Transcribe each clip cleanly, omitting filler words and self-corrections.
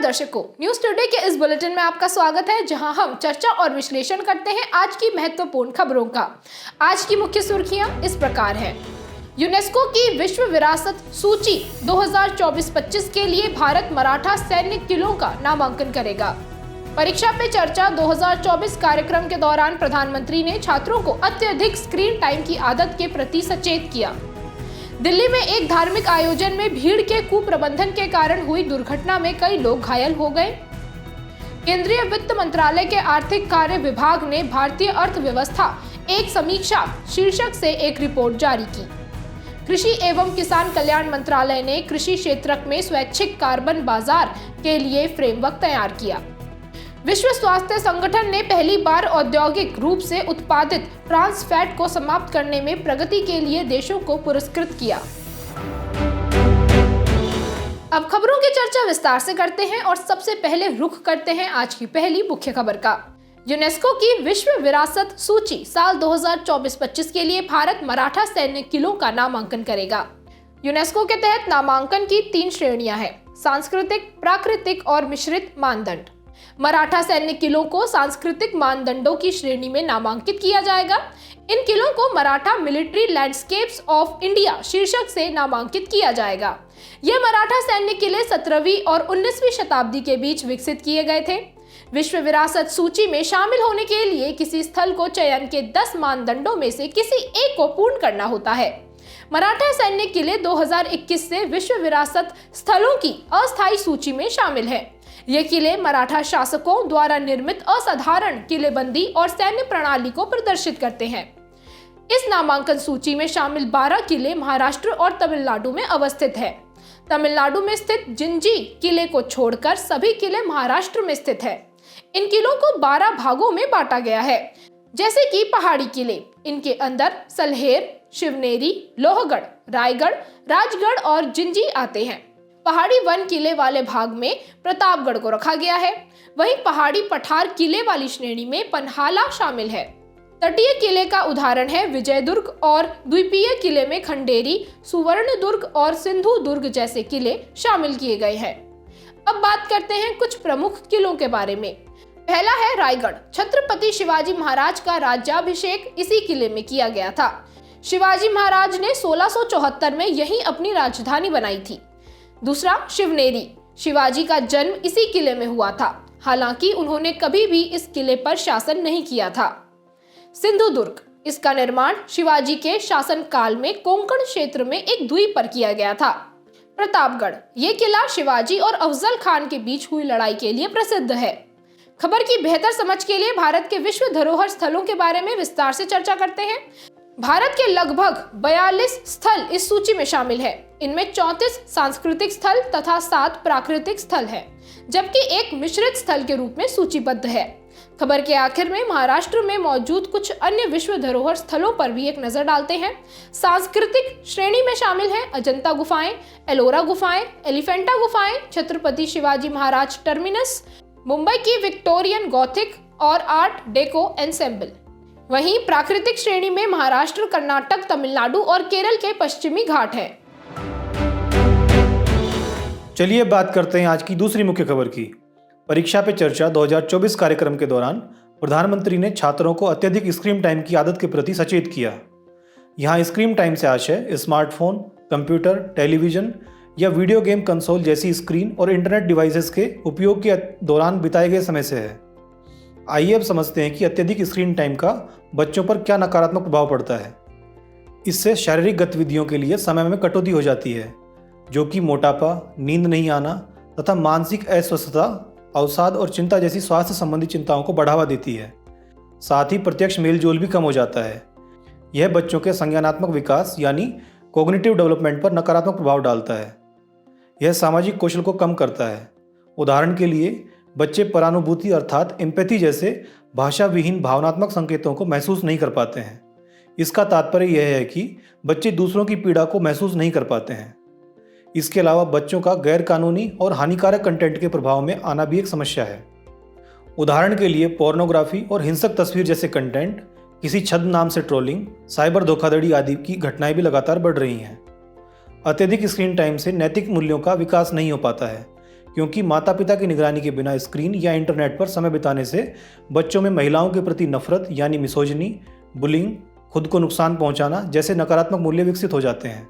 दर्शकों, news today के इस बुलेटिन में आपका स्वागत है, जहां हम चर्चा और विश्लेषण करते हैं आज की महत्वपूर्ण खबरों का। आज की मुख्य सुर्खियां इस प्रकार हैं। यूनेस्को की विश्व विरासत सूची 2024-25 के लिए भारत मराठा सैन्य किलों का नामांकन करेगा। परीक्षा पे चर्चा 2024 कार्यक्रम के दौरान प्रधानमंत्री ने छात्रों को अत्यधिक स्क्रीन टाइम की आदत के प्रति सचेत किया। दिल्ली में एक धार्मिक आयोजन में भीड़ के कुप्रबंधन के कारण हुई दुर्घटना में कई लोग घायल हो गए। केंद्रीय वित्त मंत्रालय के आर्थिक कार्य विभाग ने भारतीय अर्थव्यवस्था एक समीक्षा शीर्षक से एक रिपोर्ट जारी की। कृषि एवं किसान कल्याण मंत्रालय ने कृषि क्षेत्र में स्वैच्छिक कार्बन बाजार के लिए फ्रेमवर्क तैयार किया। विश्व स्वास्थ्य संगठन ने पहली बार औद्योगिक रूप से उत्पादित ट्रांस फैट को समाप्त करने में प्रगति के लिए देशों को पुरस्कृत किया। अब खबरों की चर्चा विस्तार से करते हैं और सबसे पहले रुख करते हैं आज की पहली मुख्य खबर का। यूनेस्को की विश्व विरासत सूची साल 2024-25 के लिए भारत मराठा सैन्य किलों का नामांकन करेगा। यूनेस्को के तहत नामांकन की 3 श्रेणियां हैं: सांस्कृतिक, प्राकृतिक और मिश्रित मानदंड। मराठा सैन्य किलों को सांस्कृतिक मानदंडों की श्रेणी में नामांकित किया जाएगा। इन किलों को Maratha military landscapes of India शीर्षक से नामांकित किया जाएगा। ये मराठा सैन्य किले 17वीं और 19वीं शताब्दी के बीच विकसित किए गए थे। विश्व विरासत सूची में शामिल होने के लिए किसी स्थल को चयन के 10 मानदंडों में से किसी एक को पूर्ण करना होता है। मराठा सैन्य किले 2021 से विश्व विरासत स्थलों की अस्थायी सूची में शामिल है। ये किले मराठा शासकों द्वारा निर्मित असाधारण किलेबंदी और सैन्य प्रणाली को प्रदर्शित करते हैं। इस नामांकन सूची में शामिल 12 किले महाराष्ट्र और तमिलनाडु में अवस्थित है। तमिलनाडु में स्थित जिंजी किले को छोड़कर सभी किले महाराष्ट्र में स्थित है। इन किलों को 12 भागों में बांटा गया है, जैसे कि पहाड़ी किले। इनके अंदर सलहेर, शिवनेरी, लोहगढ़, रायगढ़, राजगढ़ और जिंजी आते हैं। पहाड़ी वन किले वाले भाग में प्रतापगढ़ को रखा गया है। वहीं पहाड़ी पठार किले वाली श्रेणी में पन्हाला शामिल है। तटीय किले का उदाहरण है विजयदुर्ग और द्वीपीय किले में खंडेरी, सुवर्णदुर्ग और सिंधुदुर्ग जैसे किले शामिल किए गए हैं। अब बात करते हैं कुछ प्रमुख किलों के बारे में। पहला है रायगढ़। छत्रपति शिवाजी महाराज का राज्याभिषेक इसी किले में किया गया था। शिवाजी महाराज ने 1674 में यहीं अपनी राजधानी बनाई थी। दूसरा शिवनेरी। शिवाजी का जन्म इसी किले में हुआ था, हालांकि उन्होंने कभी भी इस किले पर शासन नहीं किया था। सिंधुदुर्ग। इसका निर्माण शिवाजी के शासन काल में कोंकण क्षेत्र में एक द्वीप पर किया गया था। प्रतापगढ़। ये किला शिवाजी और अफजल खान के बीच हुई लड़ाई के लिए प्रसिद्ध है। खबर की बेहतर समझ के लिए भारत के विश्व धरोहर स्थलों के बारे में विस्तार से चर्चा करते हैं। भारत के लगभग 42 स्थल इस सूची में शामिल है। इनमें 34 सांस्कृतिक स्थल तथा 7 प्राकृतिक स्थल है, जबकि एक मिश्रित स्थल के रूप में सूचीबद्ध है। खबर के आखिर में महाराष्ट्र में मौजूद कुछ अन्य विश्व धरोहर स्थलों पर भी एक नजर डालते हैं। सांस्कृतिक श्रेणी में शामिल हैं अजंता गुफाएं, एलोरा गुफाएं, एलिफेंटा गुफाएं, छत्रपति शिवाजी महाराज टर्मिनस, मुंबई की विक्टोरियन गॉथिक और आर्ट डेको एंसेम्बल। वहीं प्राकृतिक श्रेणी में महाराष्ट्र, कर्नाटक, तमिलनाडु और केरल के पश्चिमी घाट हैं। चलिए बात करते हैं आज की दूसरी मुख्य खबर की। परीक्षा पे चर्चा 2024 कार्यक्रम के दौरान प्रधानमंत्री ने छात्रों को अत्यधिक स्क्रीन टाइम की आदत के प्रति सचेत किया। यहाँ स्क्रीन टाइम से आशय स्मार्टफोन, कंप्यूटर, टेलीविजन या वीडियो गेम कंसोल जैसी स्क्रीन और इंटरनेट डिवाइसेस के उपयोग के दौरान बिताए गए समय से है। आइए अब समझते हैं कि अत्यधिक स्क्रीन टाइम का बच्चों पर क्या नकारात्मक प्रभाव पड़ता है। इससे शारीरिक गतिविधियों के लिए समय में कटौती हो जाती है, जो कि मोटापा, नींद नहीं आना तथा मानसिक अस्वस्थता, अवसाद और चिंता जैसी स्वास्थ्य संबंधी चिंताओं को बढ़ावा देती है। साथ ही प्रत्यक्ष मेलजोल भी कम हो जाता है। यह बच्चों के संज्ञानात्मक विकास यानी कॉग्निटिव डेवलपमेंट पर नकारात्मक प्रभाव डालता है। यह सामाजिक कौशल को कम करता है। उदाहरण के लिए बच्चे परानुभूति अर्थात एम्पैथी जैसे भाषा विहीन भावनात्मक संकेतों को महसूस नहीं कर पाते हैं। इसका तात्पर्य यह है कि बच्चे दूसरों की पीड़ा को महसूस नहीं कर पाते हैं। इसके अलावा बच्चों का गैर कानूनी और हानिकारक कंटेंट के प्रभाव में आना भी एक समस्या है। उदाहरण के लिए पोर्नोग्राफी और हिंसक तस्वीर जैसे कंटेंट, किसी छद्म नाम से ट्रोलिंग, साइबर धोखाधड़ी आदि की घटनाएं भी लगातार बढ़ रही हैं। अत्यधिक स्क्रीन टाइम से नैतिक मूल्यों का विकास नहीं हो पाता है, क्योंकि माता पिता की निगरानी के बिना स्क्रीन या इंटरनेट पर समय बिताने से बच्चों में महिलाओं के प्रति नफरत यानी मिसोजिनी, बुलिंग, खुद को नुकसान पहुंचाना जैसे नकारात्मक मूल्य विकसित हो जाते हैं।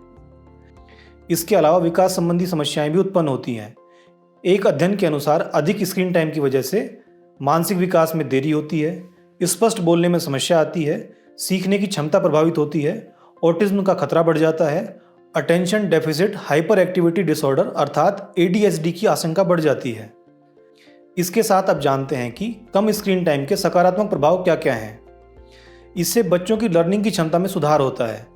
इसके अलावा विकास संबंधी समस्याएं भी उत्पन्न होती हैं। एक अध्ययन के अनुसार अधिक स्क्रीन टाइम की वजह से मानसिक विकास में देरी होती है, स्पष्ट बोलने में समस्या आती है, सीखने की क्षमता प्रभावित होती है, ऑटिज्म का खतरा बढ़ जाता है, attention deficit hyper activity disorder अर्थात ADHD की आशंका बढ़ जाती है। इसके साथ अब जानते हैं कि कम स्क्रीन टाइम के सकारात्मक प्रभाव क्या क्या हैं। इससे बच्चों की लर्निंग की क्षमता में सुधार होता है।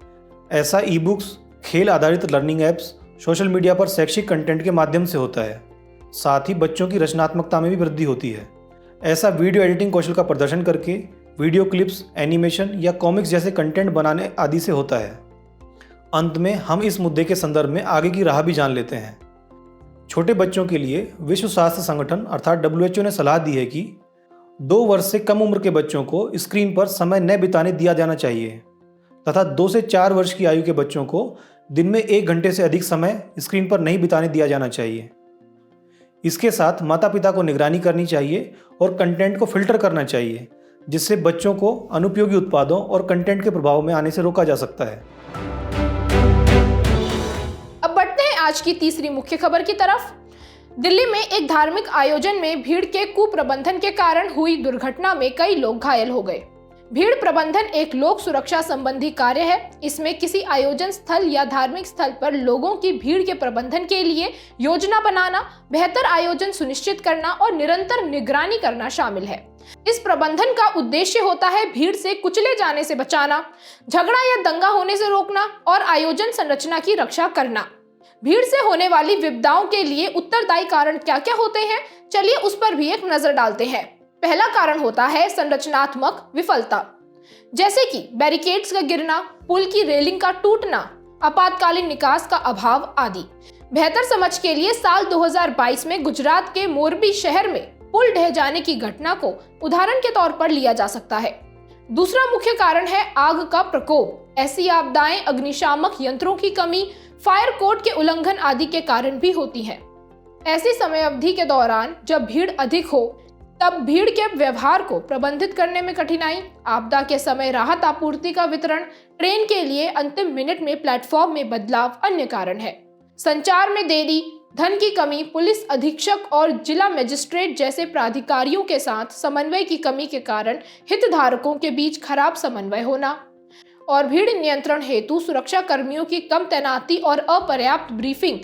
ऐसा ई-बुक्स, खेल आधारित लर्निंग ऐप्स, सोशल मीडिया पर शैक्षिक कंटेंट के माध्यम से होता है। साथ ही बच्चों की रचनात्मकता में भी वृद्धि होती है। ऐसा वीडियो एडिटिंग कौशल का प्रदर्शन करके, वीडियो क्लिप्स, एनिमेशन या कॉमिक्स जैसे कंटेंट बनाने आदि से होता है। अंत में हम इस मुद्दे के संदर्भ में आगे की राह भी जान लेते हैं। छोटे बच्चों के लिए विश्व स्वास्थ्य संगठन अर्थात WHO ने सलाह दी है कि 2 वर्ष से कम उम्र के बच्चों को स्क्रीन पर समय न बिताने दिया जाना चाहिए तथा 2 से 4 वर्ष की आयु के बच्चों को दिन में 1 घंटे से अधिक समय स्क्रीन पर नहीं बिताने दिया जाना चाहिए। इसके साथ माता पिता को निगरानी करनी चाहिए और कंटेंट को फिल्टर करना चाहिए, जिससे बच्चों को अनुपयोगी उत्पादों और कंटेंट के प्रभाव में आने से रोका जा सकता है। अब बढ़ते हैं आज की तीसरी मुख्य खबर की तरफ। दिल्ली में एक धार्मिक आयोजन में भीड़ के कुप्रबंधन के कारण हुई दुर्घटना में कई लोग घायल हो गए। भीड़ प्रबंधन एक लोक सुरक्षा संबंधी कार्य है। इसमें किसी आयोजन स्थल या धार्मिक स्थल पर लोगों की भीड़ के प्रबंधन के लिए योजना बनाना, बेहतर आयोजन सुनिश्चित करना और निरंतर निगरानी करना शामिल है। इस प्रबंधन का उद्देश्य होता है भीड़ से कुचले जाने से बचाना, झगड़ा या दंगा होने से रोकना और आयोजन संरचना की रक्षा करना। भीड़ से होने वाली विपदाओं के लिए उत्तरदायी कारण क्या क्या होते हैं, चलिए उस पर भी एक नजर डालते हैं। पहला कारण होता है संरचनात्मक विफलता, जैसे कि बैरिकेड्स का गिरना, पुल की रेलिंग का टूटना, आपातकालीन निकास का अभाव आदि। बेहतर समझ के लिए साल 2022 में गुजरात के मोरबी शहर में पुल ढह जाने की घटना को उदाहरण के तौर पर लिया जा सकता है। दूसरा मुख्य कारण है आग का प्रकोप। ऐसी आपदाएं अग्निशामक यंत्रों की कमी, फायर कोड के उल्लंघन आदि के कारण भी होती हैं। ऐसी समय अवधि के दौरान जब भीड़ अधिक हो तब भीड़ के व्यवहार को प्रबंधित करने में कठिनाई, आपदा के समय राहत आपूर्ति का वितरण, ट्रेन के लिए अंतिम मिनट में प्लेटफॉर्म में बदलाव अन्य कारण है। संचार में देरी, धन की कमी, पुलिस अधीक्षक और जिला मजिस्ट्रेट जैसे प्राधिकारियों के साथ समन्वय की कमी के कारण हितधारकों के बीच खराब समन्वय होना और भीड़ नियंत्रण हेतु सुरक्षा कर्मियों की कम तैनाती और अपर्याप्त ब्रीफिंग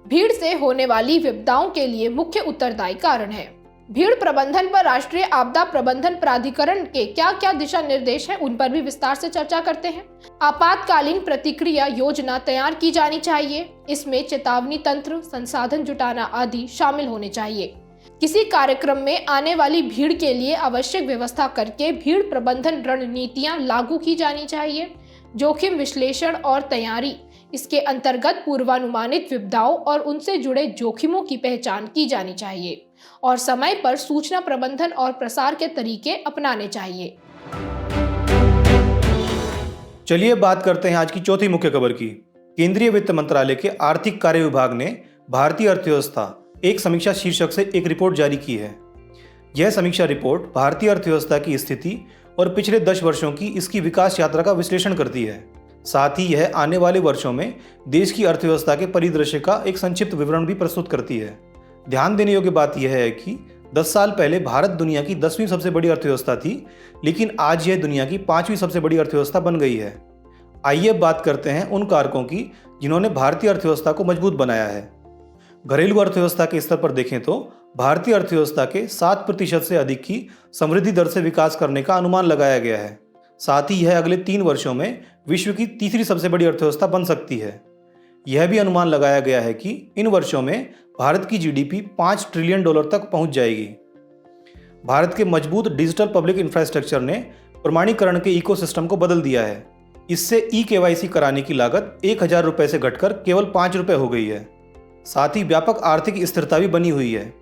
भीड़ से होने वाली विपदाओं के लिए मुख्य उत्तरदायी कारण है। भीड़ प्रबंधन पर राष्ट्रीय आपदा प्रबंधन प्राधिकरण के क्या क्या दिशा निर्देश हैं, उन पर भी विस्तार से चर्चा करते हैं। आपातकालीन प्रतिक्रिया योजना तैयार की जानी चाहिए। इसमें चेतावनी तंत्र, संसाधन जुटाना आदि शामिल होने चाहिए। किसी कार्यक्रम में आने वाली भीड़ के लिए आवश्यक व्यवस्था करके भीड़ प्रबंधन रणनीतियां लागू की जानी चाहिए। जोखिम विश्लेषण और तैयारी, इसके अंतर्गत पूर्वानुमानित विपदाओं और उनसे जुड़े जोखिमों की पहचान की जानी चाहिए और समय पर सूचना प्रबंधन और प्रसार के तरीके अपनाने चाहिए। चलिए बात करते हैं आज की चौथी मुख्य खबर की। केंद्रीय वित्त मंत्रालय के आर्थिक कार्य विभाग ने भारतीय अर्थव्यवस्था एक समीक्षा शीर्षक से एक रिपोर्ट जारी की है। यह समीक्षा रिपोर्ट भारतीय अर्थव्यवस्था की स्थिति और पिछले 10 वर्षों की इसकी विकास यात्रा का विश्लेषण करती है। साथ ही यह आने वाले वर्षों में देश की अर्थव्यवस्था के परिदृश्य का एक संक्षिप्त विवरण भी प्रस्तुत करती है। ध्यान देने योग्य बात यह है कि 10 साल पहले भारत दुनिया की 10वीं सबसे बड़ी अर्थव्यवस्था थी, लेकिन आज यह दुनिया की 5वीं सबसे बड़ी अर्थव्यवस्था बन गई है। आइए बात करते हैं उन कारकों की जिन्होंने भारतीय अर्थव्यवस्था को मजबूत बनाया है। घरेलू अर्थव्यवस्था के स्तर पर देखें तो भारतीय अर्थव्यवस्था के 7% से अधिक की समृद्धि दर से विकास करने का अनुमान लगाया गया है। साथ ही यह अगले 3 वर्षों में विश्व की तीसरी सबसे बड़ी अर्थव्यवस्था बन सकती है। यह भी अनुमान लगाया गया है कि इन वर्षों में भारत की GDP $5 ट्रिलियन तक पहुंच जाएगी। भारत के मजबूत डिजिटल पब्लिक इंफ्रास्ट्रक्चर ने प्रमाणीकरण के इकोसिस्टम को बदल दिया है। इससे eKYC कराने की लागत 1000 रुपये से घटकर केवल 5 रुपये हो गई है। साथ ही व्यापक आर्थिक स्थिरता भी बनी हुई है,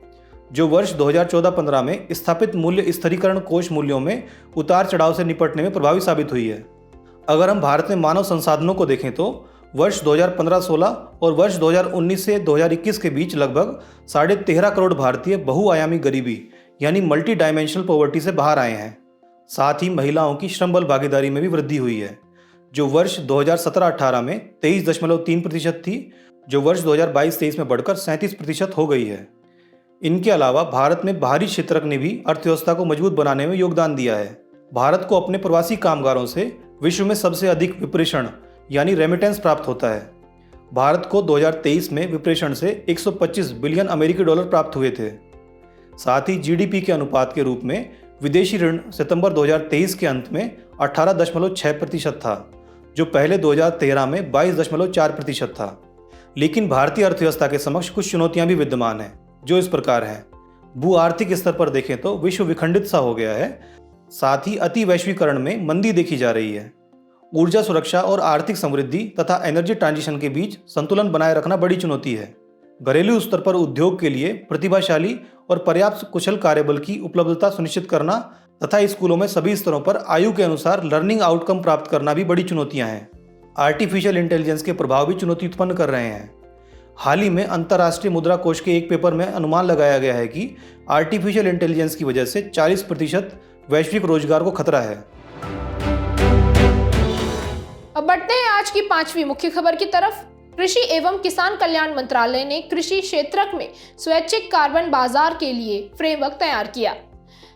जो वर्ष 2014-15 में स्थापित मूल्य स्थिरीकरण कोष मूल्यों में उतार चढ़ाव से निपटने में प्रभावी साबित हुई है। अगर हम भारत में मानव संसाधनों को देखें तो वर्ष 2015-16 और वर्ष 2019 से 2021 के बीच लगभग 13.5 करोड़ भारतीय बहुआयामी गरीबी यानी मल्टी डायमेंशनल पॉवर्टी से बाहर आए हैं। साथ ही महिलाओं की श्रम बल भागीदारी में भी वृद्धि हुई है, जो वर्ष 2017-18 में 23.3% थी, जो वर्ष 2022-23 में बढ़कर 37% हो गई है। इनके अलावा भारत में बाहरी क्षेत्रक ने भी अर्थव्यवस्था को मजबूत बनाने में योगदान दिया है। भारत को अपने प्रवासी कामगारों से विश्व में सबसे अधिक विप्रेषण यानी रेमिटेंस प्राप्त होता है। भारत को 2023 में विप्रेषण से 125 बिलियन अमेरिकी डॉलर प्राप्त हुए थे। साथ ही जीडीपी के अनुपात के रूप में विदेशी ऋण सितंबर 2023 के अंत में 18.6% था, जो पहले 2013 में 22.4% था। लेकिन भारतीय अर्थव्यवस्था के समक्ष कुछ चुनौतियां भी विद्यमान हैं, जो इस प्रकार हैं। भू आर्थिक स्तर पर देखें तो विश्व विखंडित सा हो गया है। साथ ही अति वैश्वीकरण में मंदी देखी जा रही है। ऊर्जा सुरक्षा और आर्थिक समृद्धि तथा एनर्जी ट्रांजिशन के बीच संतुलन बनाए रखना बड़ी चुनौती है। घरेलू स्तर पर उद्योग के लिए प्रतिभाशाली और पर्याप्त कुशल कार्यबल की उपलब्धता सुनिश्चित करना तथा स्कूलों में सभी स्तरों पर आयु के अनुसार लर्निंग आउटकम प्राप्त करना भी बड़ी चुनौतियां हैं। आर्टिफिशियल इंटेलिजेंस के प्रभाव भी चुनौती उत्पन्न कर रहे हैं। हाल ही में अंतर्राष्ट्रीय मुद्रा कोष के एक पेपर में अनुमान लगाया गया है कि आर्टिफिशियल इंटेलिजेंस की वजह से 40% वैश्विक रोजगार को खतरा है। अब बढ़ते हैं आज की 5वीं मुख्य खबर की तरफ। कृषि एवं किसान कल्याण मंत्रालय ने कृषि क्षेत्रक में स्वैच्छिक कार्बन बाजार के लिए फ्रेमवर्क तैयार किया।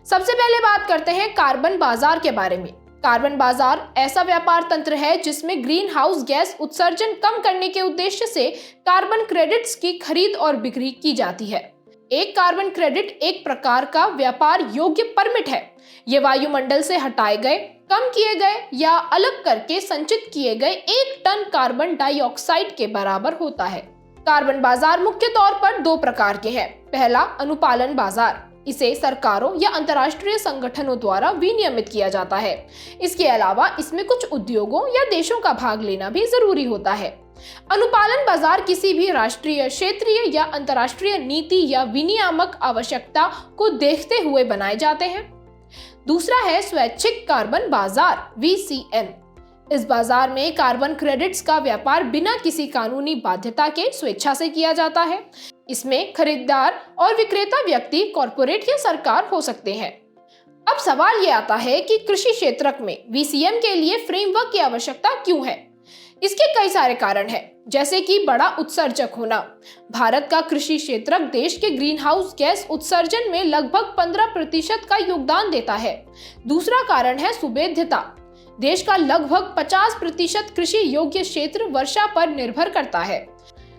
सबसे पहले बात करते हैं कार्बन बाजार के बारे में। कार्बन बाजार ऐसा व्यापार तंत्र है जिसमें ग्रीन हाउस गैस उत्सर्जन कम करने के उद्देश्य से कार्बन क्रेडिट्स की खरीद और बिक्री की जाती है। एक कार्बन क्रेडिट एक प्रकार का व्यापार योग्य परमिट है। ये वायुमंडल से हटाए गए, कम किए गए या अलग करके संचित किए गए 1 टन कार्बन डाइऑक्साइड के बराबर होता है। कार्बन बाजार मुख्य तौर पर 2 प्रकार के हैं। पहला, अनुपालन बाजार। इसे सरकारों या अंतर्राष्ट्रीय संगठनों द्वारा विनियमित किया जाता है। इसके अलावा इसमें कुछ उद्योगों या देशों का भाग लेना भी जरूरी होता है। अनुपालन बाजार किसी भी राष्ट्रीय, क्षेत्रीय या अंतर्राष्ट्रीय नीति या विनियामक आवश्यकता को देखते हुए बनाए जाते हैं। दूसरा है स्वैच्छिक कार्बन बाजार VCM। इस बाजार में कार्बन क्रेडिट्स का व्यापार बिना किसी कानूनी बाध्यता के स्वेच्छा से किया जाता है। इसमें खरीदार और विक्रेता व्यक्ति, कॉरपोरेट या सरकार हो सकते हैं। अब सवाल ये आता है कि कृषि क्षेत्रक में VCM के लिए फ्रेमवर्क की आवश्यकता क्यों है? इसके कई सारे कारण हैं, जैसे कि बड़ा उत्सर्जक होना। भारत का कृषि क्षेत्रक देश के ग्रीन हाउस गैस उत्सर्जन में लगभग 15% का योगदान देता है। दूसरा कारण है सुभेद्यता। देश का लगभग 50% कृषि योग्य क्षेत्र वर्षा पर निर्भर करता है।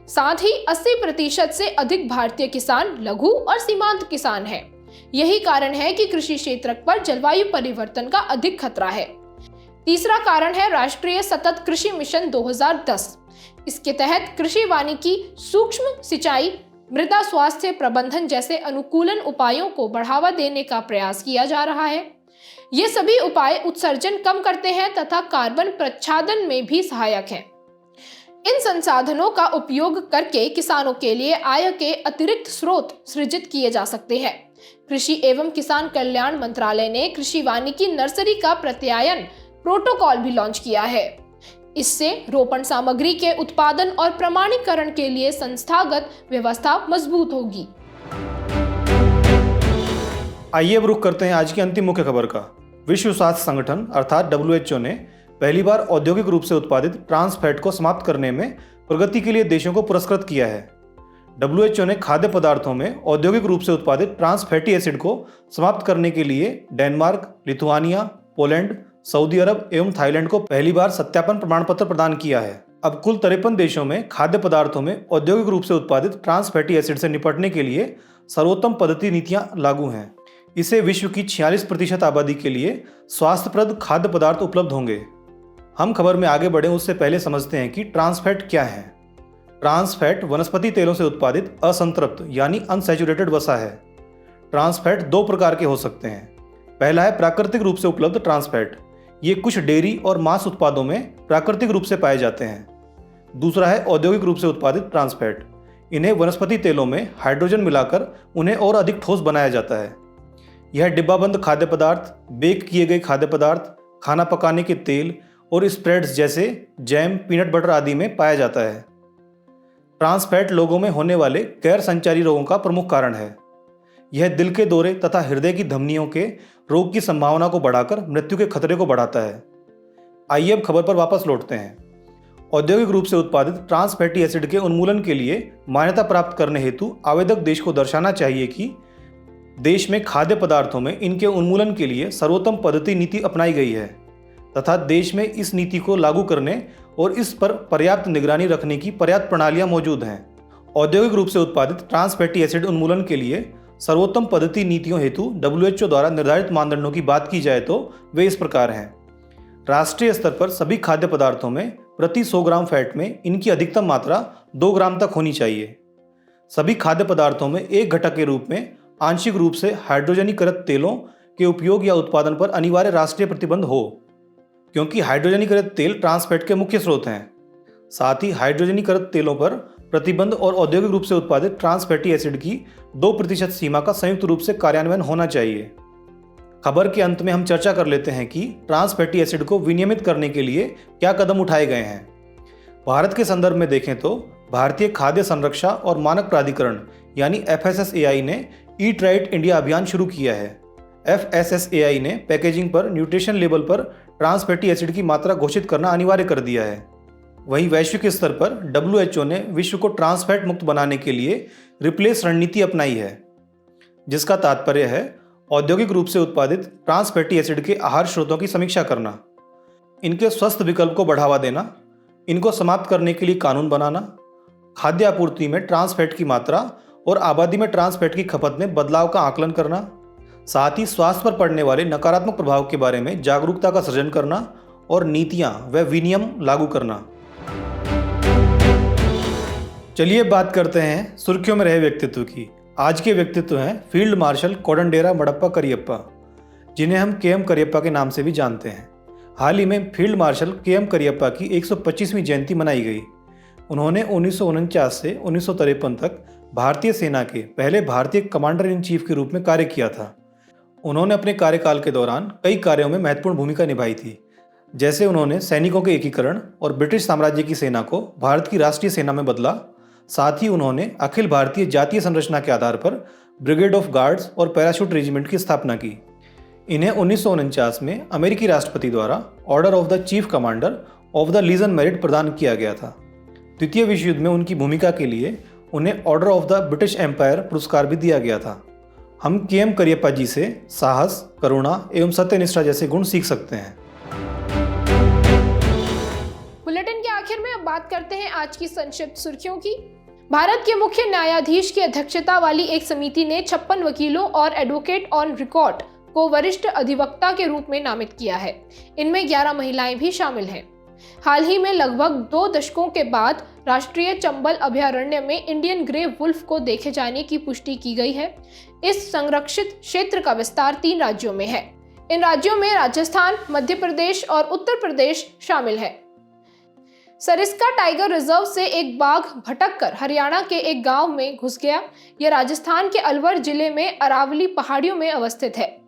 साथ ही 80% से अधिक भारतीय किसान लघु और सीमांत किसान हैं। यही कारण है कि कृषि क्षेत्रक पर जलवायु परिवर्तन का अधिक खतरा है। तीसरा कारण है राष्ट्रीय सतत कृषि मिशन 2010। इसके तहत कृषि वानिकी, सूक्ष्म सिंचाई, मृदा स्वास्थ्य प्रबंधन जैसे अनुकूलन उपायों को बढ़ावा देने का प्रयास किया जा रहा है। ये सभी उपाय उत्सर्जन कम करते हैं तथा कार्बन प्रच्छादन में भी सहायक हैं। इन संसाधनों का उपयोग करके किसानों के लिए आय के अतिरिक्त स्रोत सृजित किए जा सकते हैं। कृषि एवं किसान कल्याण मंत्रालय ने कृषि वानिकी नर्सरी का प्रत्यायन प्रोटोकॉल भी लॉन्च किया है। इससे रोपण सामग्री के उत्पादन और प्रमाणीकरण के लिए संस्थागत व्यवस्था मजबूत होगी। आइए अब रुख करते हैं आज की अंतिम मुख्य खबर का। विश्व स्वास्थ्य संगठन अर्थात WHO ने पहली बार औद्योगिक रूप से उत्पादित ट्रांस फैट को समाप्त करने में प्रगति के लिए देशों को पुरस्कृत किया है। WHO ने खाद्य पदार्थों में औद्योगिक रूप से उत्पादित ट्रांस फैटी एसिड को समाप्त करने के लिए डेनमार्क, लिथुआनिया, पोलैंड, सऊदी अरब एवं थाईलैंड को पहली बार सत्यापन प्रमाण पत्र प्रदान किया है। अब कुल 53 देशों में खाद्य पदार्थों में औद्योगिक रूप से उत्पादित ट्रांस फैटी एसिड से निपटने के लिए सर्वोत्तम पद्धति नीतियां लागू हैं। इससे विश्व की 46% आबादी के लिए स्वास्थ्यप्रद खाद्य पदार्थ उपलब्ध होंगे। हम खबर में आगे बढ़ें उससे पहले समझते हैं कि ट्रांस फैट क्या है। ट्रांस फैट वनस्पति तेलों से उत्पादित असंतृप्त यानी अनसैचुरेटेड वसा है। ट्रांस फैट 2 प्रकार के हो सकते हैं। पहला है प्राकृतिक रूप से उपलब्ध ट्रांस फैट। ये कुछ डेयरी और मांस उत्पादों में प्राकृतिक रूप से पाए जाते हैं। दूसरा है औद्योगिक रूप से उत्पादित ट्रांस फैट। इन्हें वनस्पति तेलों में हाइड्रोजन मिलाकर उन्हें और अधिक ठोस बनाया जाता है। यह डिब्बाबंद खाद्य पदार्थ, बेक किए गए खाद्य पदार्थ, खाना पकाने के तेल और स्प्रेड्स जैसे जैम, पीनट बटर आदि में पाया जाता है। ट्रांस फैट लोगों में होने वाले गैर संचारी रोगों का प्रमुख कारण है। यह दिल के दौरे तथा हृदय की धमनियों के रोग की संभावना को बढ़ाकर मृत्यु के खतरे को बढ़ाता है। आइए अब खबर पर वापस लौटते हैं। औद्योगिक रूप से उत्पादित ट्रांस फैटी एसिड के उन्मूलन के लिए मान्यता प्राप्त करने हेतु आवेदक देश को दर्शाना चाहिए कि देश में खाद्य पदार्थों में इनके उन्मूलन के लिए सर्वोत्तम पद्धति नीति अपनाई गई है तथा देश में इस नीति को लागू करने और इस पर पर्याप्त निगरानी रखने की पर्याप्त प्रणालियां मौजूद हैं। औद्योगिक रूप से उत्पादित ट्रांस फैटी एसिड उन्मूलन के लिए सर्वोत्तम पद्धति नीतियों हेतु WHO द्वारा निर्धारित मानदंडों की बात की जाए तो वे इस प्रकार हैं। राष्ट्रीय स्तर पर सभी खाद्य पदार्थों में प्रति 100 ग्राम फैट में इनकी अधिकतम मात्रा 2 ग्राम तक होनी चाहिए। सभी खाद्य पदार्थों में एक घटक के रूप में आंशिक रूप से हाइड्रोजनीकृत तेलों के उपयोग या उत्पादन पर अनिवार्य राष्ट्रीय प्रतिबंध हो, क्योंकि हाइड्रोजनीकृत तेल ट्रांस फैट के मुख्य स्रोत हैं। साथ ही हाइड्रोजनीकृत तेलों पर प्रतिबंध और औद्योगिक रूप से उत्पादित ट्रांस फैटी एसिड की 2% सीमा का संयुक्त रूप से कार्यान्वयन होना चाहिए। खबर के अंत में हम चर्चा कर लेते हैं कि ट्रांस फैटी एसिड को विनियमित करने के लिए क्या कदम उठाए गए हैं। भारत के संदर्भ में देखें तो भारतीय खाद्य संरक्षा और मानक प्राधिकरण यानी FSSAI ने ईट राइट इंडिया अभियान शुरू किया है। FSSAI ने पैकेजिंग पर न्यूट्रिशन लेबल पर ट्रांस फैटी एसिड की मात्रा घोषित करना अनिवार्य कर दिया है। वहीं वैश्विक स्तर पर WHO ने विश्व को ट्रांस फैट मुक्त बनाने के लिए रिप्लेस रणनीति अपनाई है, जिसका तात्पर्य है औद्योगिक रूप से उत्पादित ट्रांस फैटी एसिड के आहार स्रोतों की समीक्षा करना, इनके स्वस्थ विकल्प को बढ़ावा देना, इनको समाप्त करने के लिए कानून बनाना, खाद्य आपूर्ति में ट्रांस फैट की मात्रा और आबादी में ट्रांस फैट की खपत में बदलाव का आकलन करना, साथ ही स्वास्थ्य पर पड़ने वाले नकारात्मक प्रभाव के बारे में जागरूकता का सृजन करना और नीतियां व विनियम लागू करना। चलिए बात करते हैं सुर्खियों में रहे व्यक्तित्व की। आज के व्यक्तित्व हैं फील्ड मार्शल कोडंडेरा मडप्पा करियप्पा, जिन्हें हम KM करियप्पा के नाम से भी जानते हैं। हाल ही में फील्ड मार्शल KM करियप्पा की 125वीं जयंती मनाई गई। उन्होंने 1949 से 1953 तक भारतीय सेना के पहले भारतीय कमांडर इन चीफ के रूप में कार्य किया था। उन्होंने अपने कार्यकाल के दौरान कई कार्यों में महत्वपूर्ण भूमिका निभाई थी, जैसे उन्होंने सैनिकों के एकीकरण और ब्रिटिश साम्राज्य की सेना को भारत की राष्ट्रीय सेना में बदला। साथ ही उन्होंने अखिल भारतीय जातीय संरचना के आधार पर ब्रिगेड ऑफ गार्ड्स और पैराशूट रेजिमेंट की स्थापना की। इन्हें 1949 में अमेरिकी राष्ट्रपति द्वारा Order of the Chief Commander of the Legion Merit प्रदान किया गया था। द्वितीय विश्व युद्ध में उनकी भूमिका के लिए उन्हें Order of the British Empire पुरस्कार भी दिया गया था। हम KM करियप्पा जी से साहस, करुणा एवं सत्यनिष्ठा जैसे गुण सीख सकते हैं। बुलेटिन के आखिर में अब बात करते हैं आज की संक्षिप्त सुर्खियों की। भारत के मुख्य न्यायाधीश की अध्यक्षता वाली एक समिति ने 56 वकीलों और एडवोकेट ऑन रिकॉर्ड को वरिष्ठ अधिवक्ता के रूप में नामित किया है। इनमें 11 महिलाएं भी शामिल हैं। हाल ही में लगभग 2 दशकों के बाद राष्ट्रीय चंबल अभयारण्य में इंडियन ग्रे वुल्फ को देखे जाने की पुष्टि की गई है। इस संरक्षित क्षेत्र का विस्तार 3 राज्यों में है। इन राज्यों में राजस्थान, मध्य प्रदेश और उत्तर प्रदेश शामिल है। सरिस्का टाइगर रिजर्व से एक बाघ भटककर हरियाणा के एक गांव में घुस गया। यह राजस्थान के अलवर जिले में अरावली पहाड़ियों में अवस्थित है।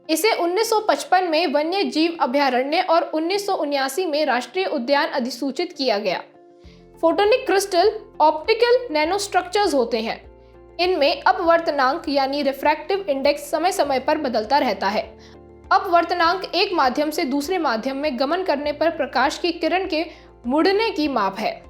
इसे 1955 में वन्य जीव अभयारण्य और 1979 में राष्ट्रीय उद्यान अधिसूचित किया गया। फोटोनिक क्रिस्टल ऑप्टिकल नैनोस्ट्रक्चर्स होते हैं। इनमें अपवर्तनांक यानी रिफ्रैक्टिव इंडेक्स समय समय पर बदलता रहता है। अपवर्तनांक एक माध्यम से दूसरे माध्यम में गमन करने पर प्रकाश की किरण के मुड़ने की माप है।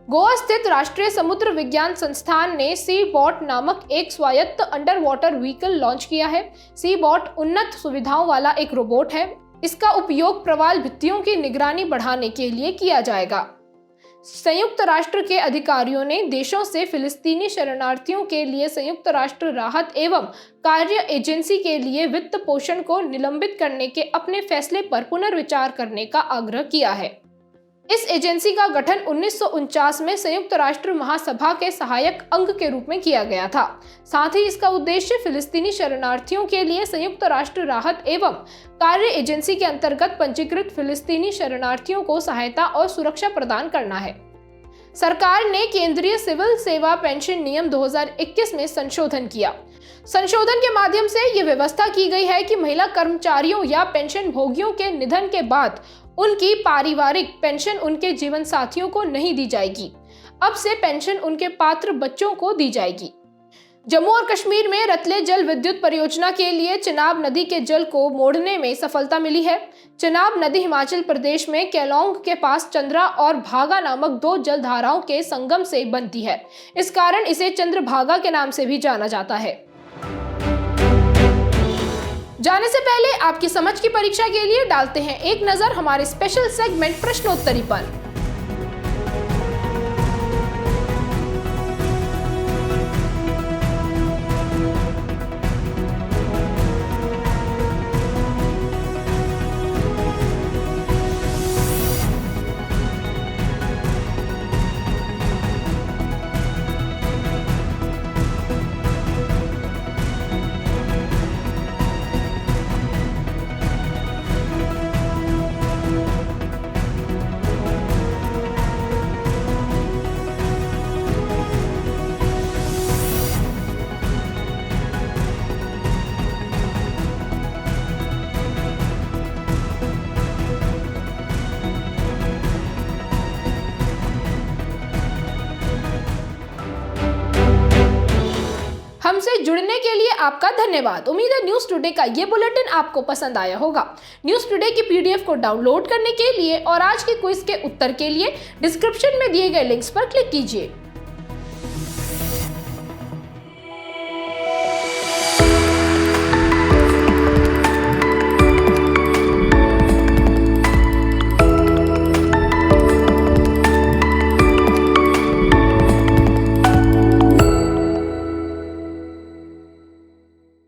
गोवा स्थित राष्ट्रीय समुद्र विज्ञान संस्थान ने सी-बॉट नामक एक स्वायत्त अंडर वाटर व्हीकल लॉन्च किया है। सी-बॉट उन्नत सुविधाओं वाला एक रोबोट है। इसका उपयोग प्रवाल भित्तियों की निगरानी बढ़ाने के लिए किया जाएगा। संयुक्त राष्ट्र के अधिकारियों ने देशों से फिलिस्तीनी शरणार्थियों के लिए संयुक्त राष्ट्र राहत एवं कार्य एजेंसी के लिए वित्त पोषण को निलंबित करने के अपने फैसले पर पुनर्विचार करने का आग्रह किया है। इस एजेंसी का गठन 1949 में संयुक्त राष्ट्र महासभा के सहायक अंग के रूप में किया गया था। साथ ही इसका उद्देश्य फिलिस्तीनी शरणार्थियों के लिए संयुक्त राष्ट्र राहत एवं कार्य एजेंसी के अंतर्गत पंजीकृत फिलिस्तीनी शरणार्थियों को सहायता और सुरक्षा प्रदान करना है। सरकार ने केंद्रीय सिविल सेवा पेंशन नियम 2021 में संशोधन किया। संशोधन के माध्यम से ये व्यवस्था की गई है कि महिला कर्मचारियों या पेंशन भोगियों के निधन के बाद उनकी पारिवारिक पेंशन उनके जीवन साथियों को नहीं दी जाएगी। अब से पेंशन उनके पात्र बच्चों को दी जाएगी। जम्मू और कश्मीर में रतले जल विद्युत परियोजना के लिए चिनाब नदी के जल को मोड़ने में सफलता मिली है। चिनाब नदी हिमाचल प्रदेश में केलोंग के पास चंद्रा और भागा नामक 2 जल धाराओं के संगम से बनती है। इस कारण इसे चंद्रभागा के नाम से भी जाना जाता है। जाने से पहले आपकी समझ की परीक्षा के लिए डालते हैं एक नजर हमारे स्पेशल सेगमेंट प्रश्नोत्तरी पर। हमसे जुड़ने के लिए आपका धन्यवाद। उम्मीद है न्यूज़ टुडे का ये बुलेटिन आपको पसंद आया होगा। न्यूज़ टुडे की पीडीएफ को डाउनलोड करने के लिए और आज के क्विज के उत्तर के लिए डिस्क्रिप्शन में दिए गए लिंक्स पर क्लिक कीजिए।